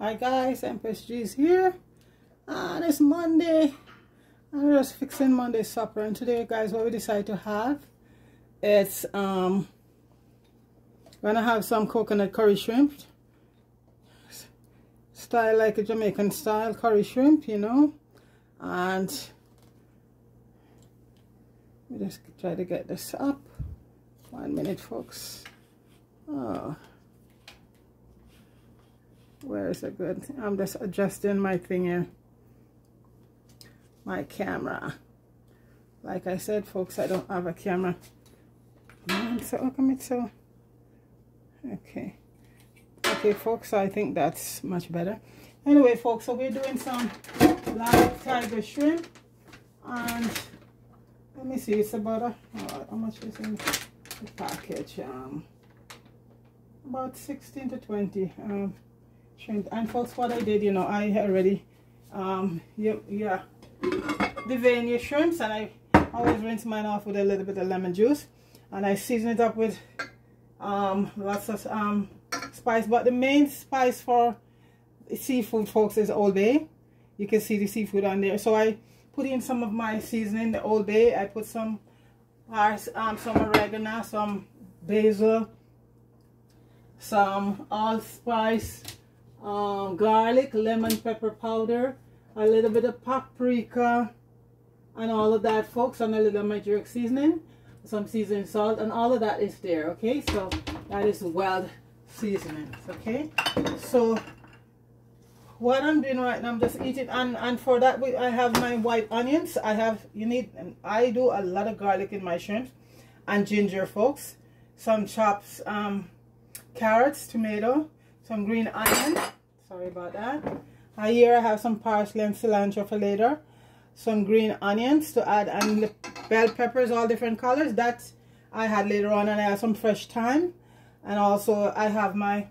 Hi guys, MPSG is here and it's Monday and we're just fixing Monday supper. And today guys, what we decided to have, it's gonna have some coconut curry shrimp, style like a Jamaican style curry shrimp, you know. And we just try to get this up. 1 minute folks. Oh, where is it good? I'm just adjusting my thing here, my camera. Like I said folks, I don't have a camera. So how come it's so okay folks, I think that's much better. Anyway folks, so we're doing some live tiger shrimp, and let me see, it's about how much is in the package? About 16 to 20 shrimp. And folks, what I did, you know, I already devein your shrimps, and I always rinse mine off with a little bit of lemon juice, and I season it up with lots of spice. But the main spice for seafood folks is Old Bay. You can see the seafood on there. So I put in some of my seasoning, the Old Bay. I put some oregano, some basil, some allspice, garlic, lemon pepper powder, a little bit of paprika, and all of that folks, and a little of my jerk seasoning, some seasoning salt, and all of that is there. Okay, so that is wild seasoning. Okay, so what I'm doing right now, I'm just eating, and for that I have my white onions. I do a lot of garlic in my shrimp, and ginger folks, some chopped carrots, tomato, some green onion, sorry about that. Here I have some parsley and cilantro for later, some green onions to add, and bell peppers, all different colors, that I had later on. And I have some fresh thyme, and also I have a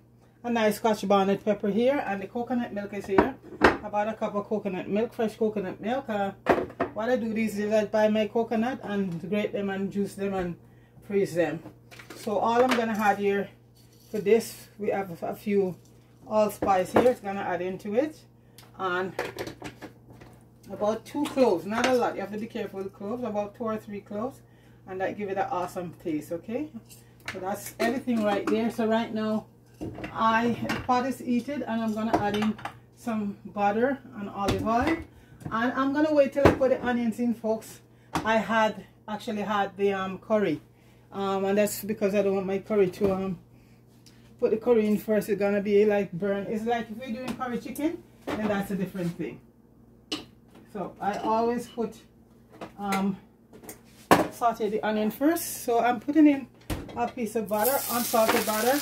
nice Scotch bonnet pepper here, and the coconut milk is here. About a cup of coconut milk, fresh coconut milk. What I do these days, I buy my coconut and grate them and juice them and freeze them. So all I'm gonna add here for this, we have a few allspice here. It's gonna add into it, and about 2 cloves, not a lot. You have to be careful with cloves. About 2 or 3 cloves, and that give it an awesome taste. Okay, so that's everything right there. So right now, the pot is heated, and I'm gonna add in some butter and olive oil, and I'm gonna wait till I put the onions in, folks. I actually had the curry, and that's because I don't want my curry to put the curry in first. It's gonna be like burn. It's like if we're doing curry chicken, then that's a different thing. So I always put saute the onion first. So I'm putting in a piece of butter, unsalted butter,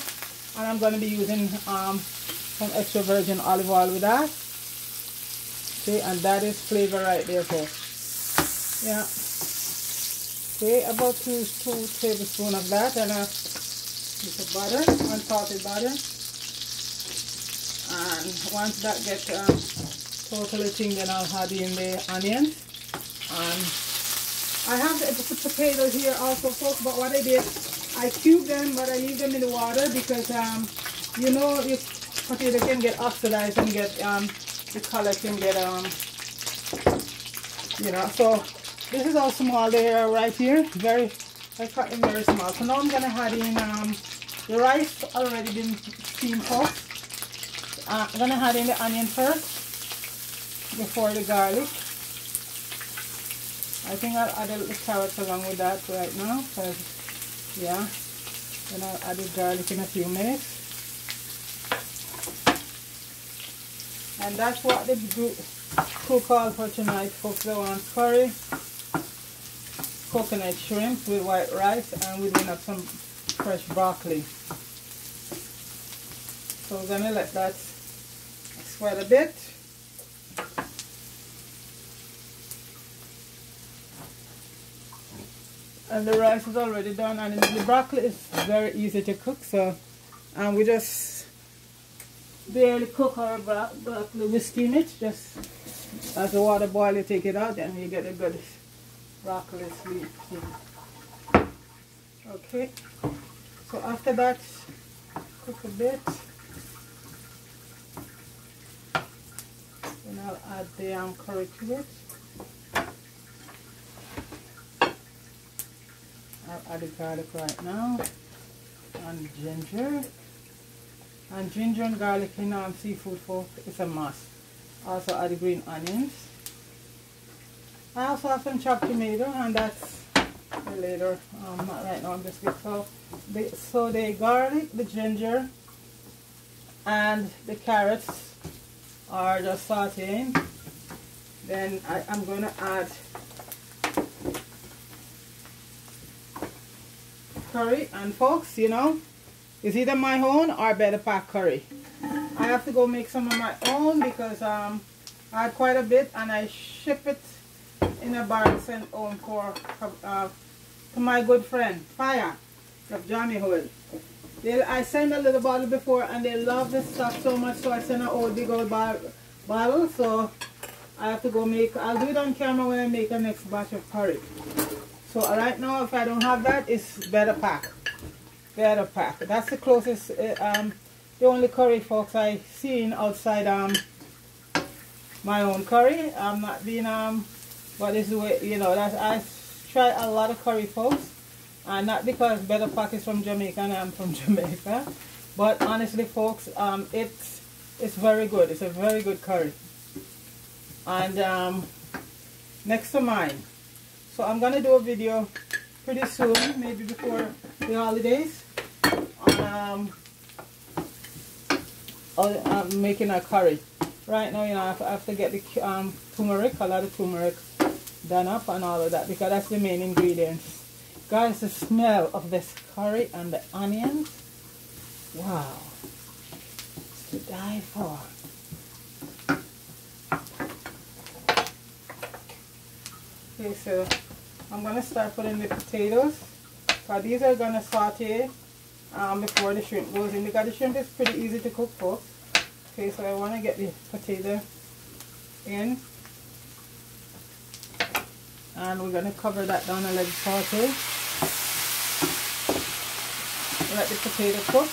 and I'm going to be using some extra virgin olive oil with that. Okay, and that is flavor right there, folks. Yeah. Okay, about 2 tablespoons of that, and a piece of butter, unsalted butter. And once that gets totally thing, then I'll add in the onions. And I have the potatoes here also, folks, but what I did, I cube them, but I leave them in the water because you know, if potato can get oxidized and get the color can get you know. So this is how small they are right here. I cut them very small. So now I'm gonna add in the rice already been steamed, folks. I'm gonna add in the onion first before the garlic. I think I'll add the carrots along with that right now, because yeah, then I'll add the garlic in a few minutes. And that's what the cook called for tonight, folks. They want curry, coconut shrimp with white rice, and we're doing up some fresh broccoli. So we're gonna let that sweat a bit. And the rice is already done, and the broccoli is very easy to cook. So, and we just barely cook our broccoli. We steam it just as the water boils. You take it out, then you get a good broccoli sweet. Okay. So after that, cook a bit. I'll add the curry to it. I'll add the garlic right now, and ginger. And ginger and garlic in seafood, folks, it's a must. Also add the green onions. I also have some chopped tomato, and that's for later. Not right now. I'm just going to so the garlic, the ginger, and the carrots are just sauteing. Then I'm going to add curry. And folks, you know, it's either my own or Better Pack curry. I have to go make some of my own because I had quite a bit, and I ship it in a bar and send home for to my good friend Fire of Johnny Hood. I sent a little bottle before, and they love this stuff so much, so I sent an old big old bottle. So I have to go make. I'll do it on camera when I make the next batch of curry. So right now, if I don't have that, it's Better Pack. Better Pack. That's the closest, the only curry, folks, I seen outside my own curry. I'm not being but this is the way, you know, that I try a lot of curry, folks, and not because Better Pack is from Jamaica and I'm from Jamaica, but honestly, folks, it's very good. It's a very good curry, and next to mine. So I'm gonna do a video pretty soon, maybe before the holidays, on making a curry. Right now, you know, I have to get the turmeric, a lot of turmeric done up and all of that, because that's the main ingredients. Guys, the smell of this curry and the onions, wow, it's to die for. Okay, so I'm going to start putting the potatoes. So these are going to saute before the shrimp goes in, because the shrimp is pretty easy to cook, folks. Okay, so I want to get the potato in. And we're going to cover that down and let it saute. Let the potato cook.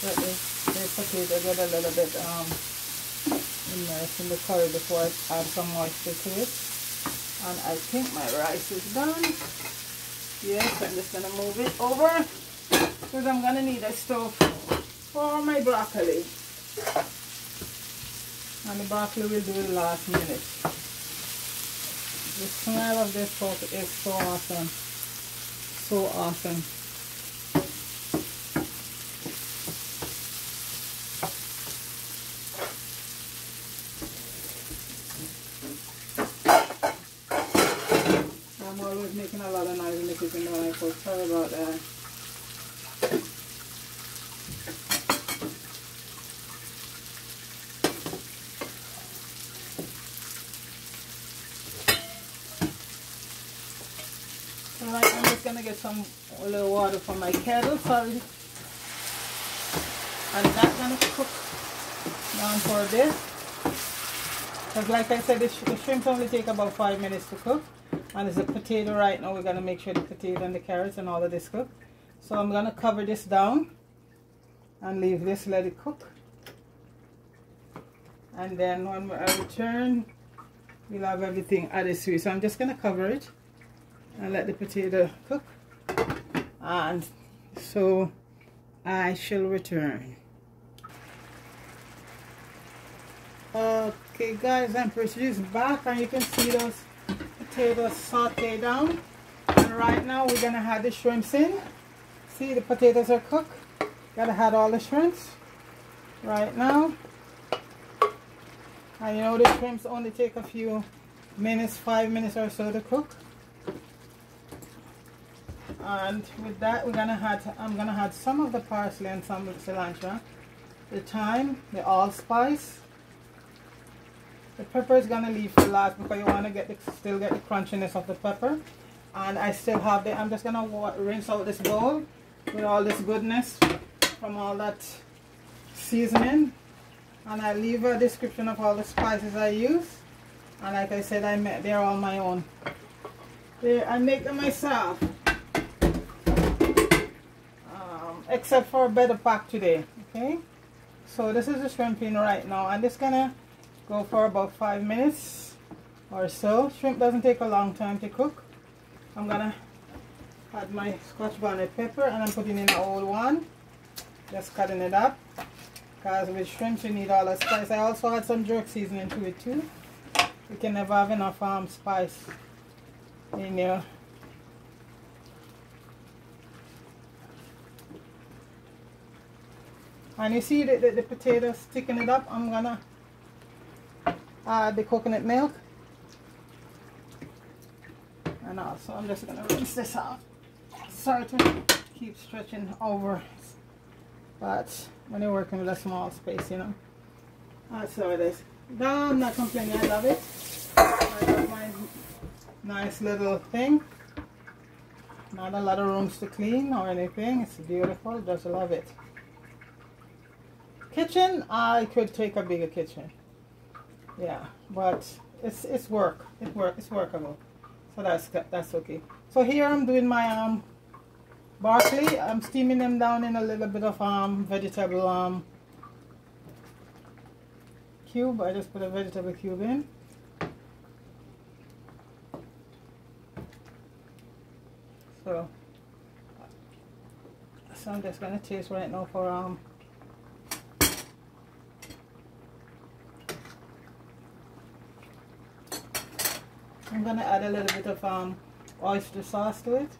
Let the potato get a little bit immersed in the curry before I add some moisture to it. And I think my rice is done. Yes, I'm just gonna move it over because I'm gonna need a stove for my broccoli. And the broccoli will do the last minute. The smell of this pork is so awesome. So awesome. Making a lot of noise in the kitchen when I cook. Sorry about that. Alright, I'm just gonna get a little water from my kettle, sorry. And that's gonna cook down for a bit. Because like I said, the shrimp only take about 5 minutes to cook. And there's a potato right now. We're going to make sure the potato and the carrots and all of this cook. So I'm going to cover this down and leave this, let it cook. And then when I return, we'll have everything added to it. So I'm just going to cover it and let the potato cook. And so I shall return. Okay guys, I'm produced back, and you can see those potatoes saute down, and right now we're gonna add the shrimps in. See, the potatoes are cooked. Gotta add all the shrimps right now. And you know, the shrimps only take a few minutes, 5 minutes or so to cook. And with that, I'm gonna add some of the parsley and some of the cilantro, the thyme, the allspice. The pepper is gonna leave for last because you wanna still get the crunchiness of the pepper. And I still have I'm just gonna rinse out this bowl with all this goodness from all that seasoning, and I leave a description of all the spices I use. And like I said, they're all my own. I make them myself, except for a better pack today. Okay, so this is the shrimping right now, and it's gonna go for about 5 minutes or so. Shrimp doesn't take a long time to cook. I'm gonna add my Scotch bonnet pepper, and I'm putting in the old one, just cutting it up, because with shrimp you need all the spice. I also add some jerk seasoning to it too. You can never have enough spice in here. And you see the potatoes sticking it up. I'm gonna add the coconut milk, and also I'm just gonna rinse this out. Sorry to keep stretching over, but when you're working with a small space, you know, that's how it is. No, I'm not complaining. I love it. I love my nice little thing. Not a lot of rooms to clean or anything. It's beautiful. Just love it. Kitchen, I could take a bigger kitchen. Yeah, but it's work. It's workable. So that's okay. So here I'm doing my broccoli. I'm steaming them down in a little bit of vegetable cube. I just put a vegetable cube in. So I'm just gonna taste right now for I'm gonna add a little bit of oyster sauce to it.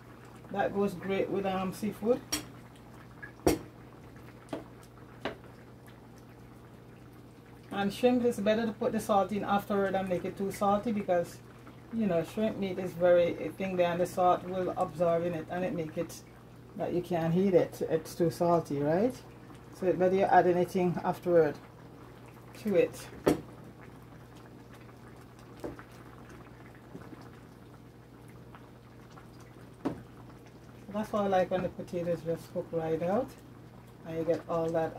That goes great with seafood. And shrimp is better to put the salt in afterward and make it too salty, because you know shrimp meat is very thing there, and the salt will absorb in it and it make it that you can't eat it. It's too salty, right? So it's better you add anything afterward to it. That's why I like when the potatoes just cook right out and you get all that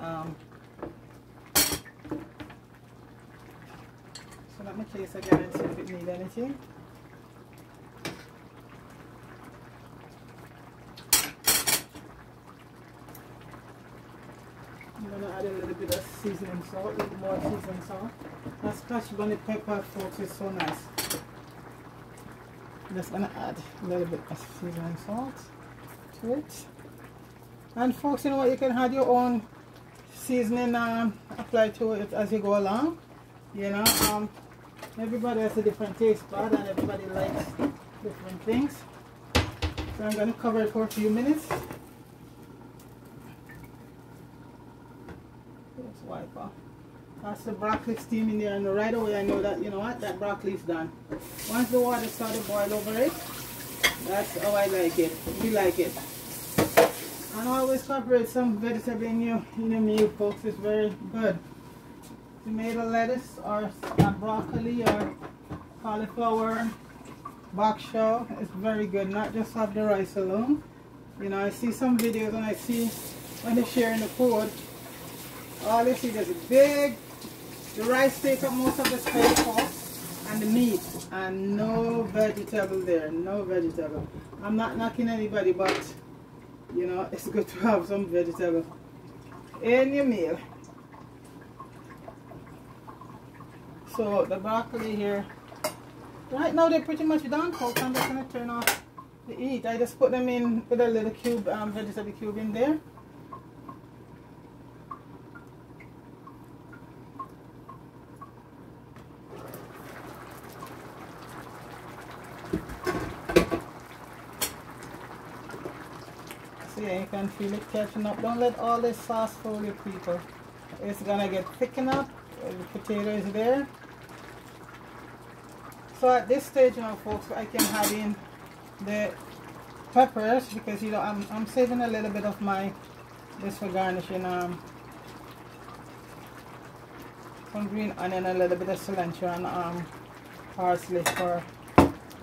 so let me taste again and see if it needs anything. I'm going to add a little bit of seasoning salt, a little more seasoning salt. That Scotch bonnet pepper, folks, is so nice. I'm just going to add a little bit of seasoning salt to it. And folks, you know what, you can have your own seasoning applied to it as you go along. You know, everybody has a different taste bud and everybody likes different things. So I'm going to cover it for a few minutes. Just wipe off. That's the broccoli steaming there, and right away I know that, you know what, that broccoli is done. Once the water started to boil over it, that's how I like it. We like it. And always incorporate some vegetable in your meal, folks. It's very good. Tomato, lettuce, or broccoli, or cauliflower, bok choy is very good. Not just have the rice alone. You know, I see some videos and I see when they're sharing the food, all you see is big. The rice takes up most of the space, folks, and the meat, and no vegetable there. No vegetable. I'm not knocking anybody, but you know, it's good to have some vegetable in your meal. So the broccoli here, right now they're pretty much done, folks. I'm just going to turn off the heat. I just put them in with a little cube, vegetable cube in there. Yeah, you can feel it catching up. Don't let all this sauce fool you, people. It's gonna get thick enough. The potato is there. So at this stage now, folks, I can add in the peppers, because you know I'm saving a little bit of this for garnishing. Some green onion, a little bit of cilantro, and parsley for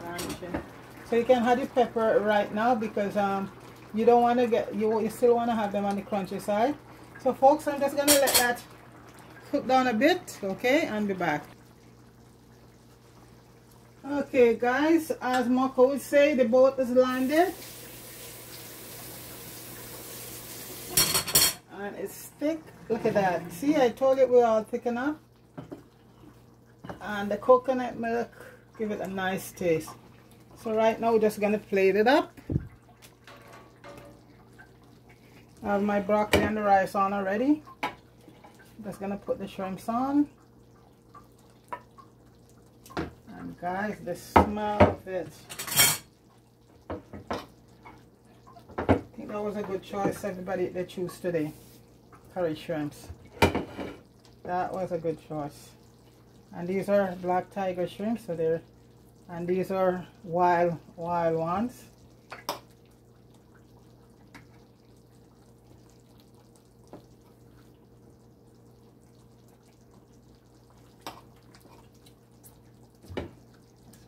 garnishing. So you can add the pepper right now, because you don't want to get, you still want to have them on the crunchy side. So folks, I'm just gonna let that cook down a bit, okay, and be back. Okay guys, as Marco would say, the boat is landed. And it's thick. Look at that. See, I told you we're all thick enough. And the coconut milk give it a nice taste. So right now we're just gonna plate it up. I have my broccoli and the rice on already. Just gonna put the shrimps on. And guys, the smell of it. I think that was a good choice, everybody they choose today. Curry shrimps. That was a good choice. And these are black tiger shrimps, so they're, and these are wild ones.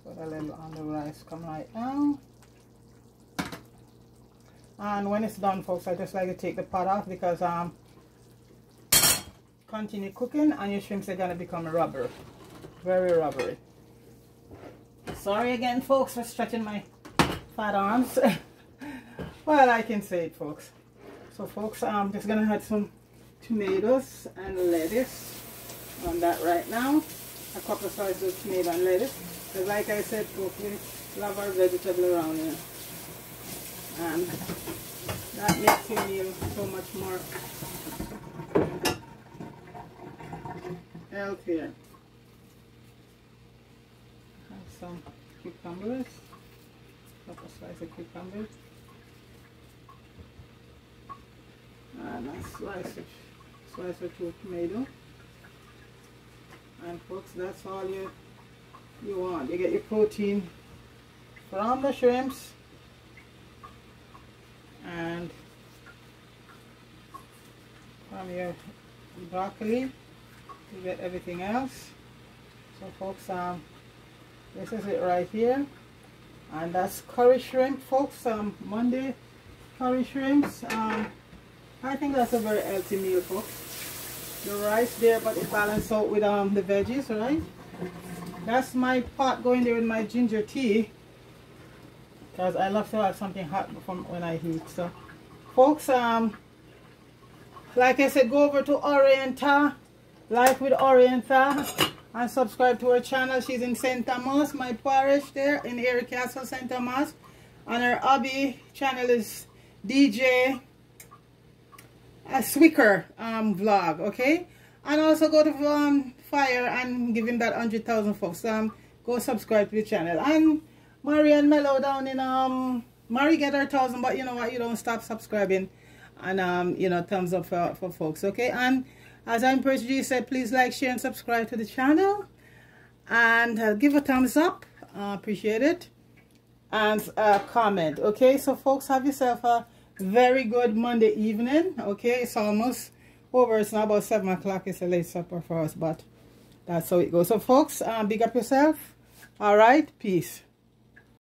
Put a little on the rice, come right now. And when it's done, folks, I just like to take the pot off because continue cooking and your shrimps are gonna become rubbery, very rubbery. Sorry again, folks, for stretching my fat arms. Well, I can say it, folks. So folks, I'm just gonna add some tomatoes and lettuce on that right now. A couple of slices of tomato and lettuce. Because like I said, folks, we love our vegetable around here. And that makes your meal so much more healthier. Have some cucumbers, couple slices of cucumbers, and a slice or two of tomato. And folks, that's all you want. You get your protein from the shrimps and from your broccoli. You get everything else. So folks, this is it right here, and that's curry shrimp, folks. Monday curry shrimps. I think that's a very healthy meal, folks. The rice there, but it balanced out with the veggies, right? That's my pot going there with my ginger tea, because I love to have something hot from when I eat. So folks, like I said, go over to Orienta, Life with Orienta, and subscribe to her channel. She's in St. Thomas, my parish there in Erie Castle, St. Thomas. And her hobby channel is DJ Swicker vlog, okay? And also go to Fire and give him that 100,000 folks. Go subscribe to the channel. And Marianne Mello down in Mary get her 1,000, but you know what? You don't stop subscribing and you know, thumbs up for folks, okay? And as I'm Percy said, please like, share, and subscribe to the channel, and give a thumbs up. Appreciate it, and comment, okay? So folks, have yourself a very good Monday evening, okay? It's almost over. It's now about 7 o'clock. It's a late supper for us, but that's how it goes. So folks, big up yourself. All right, peace.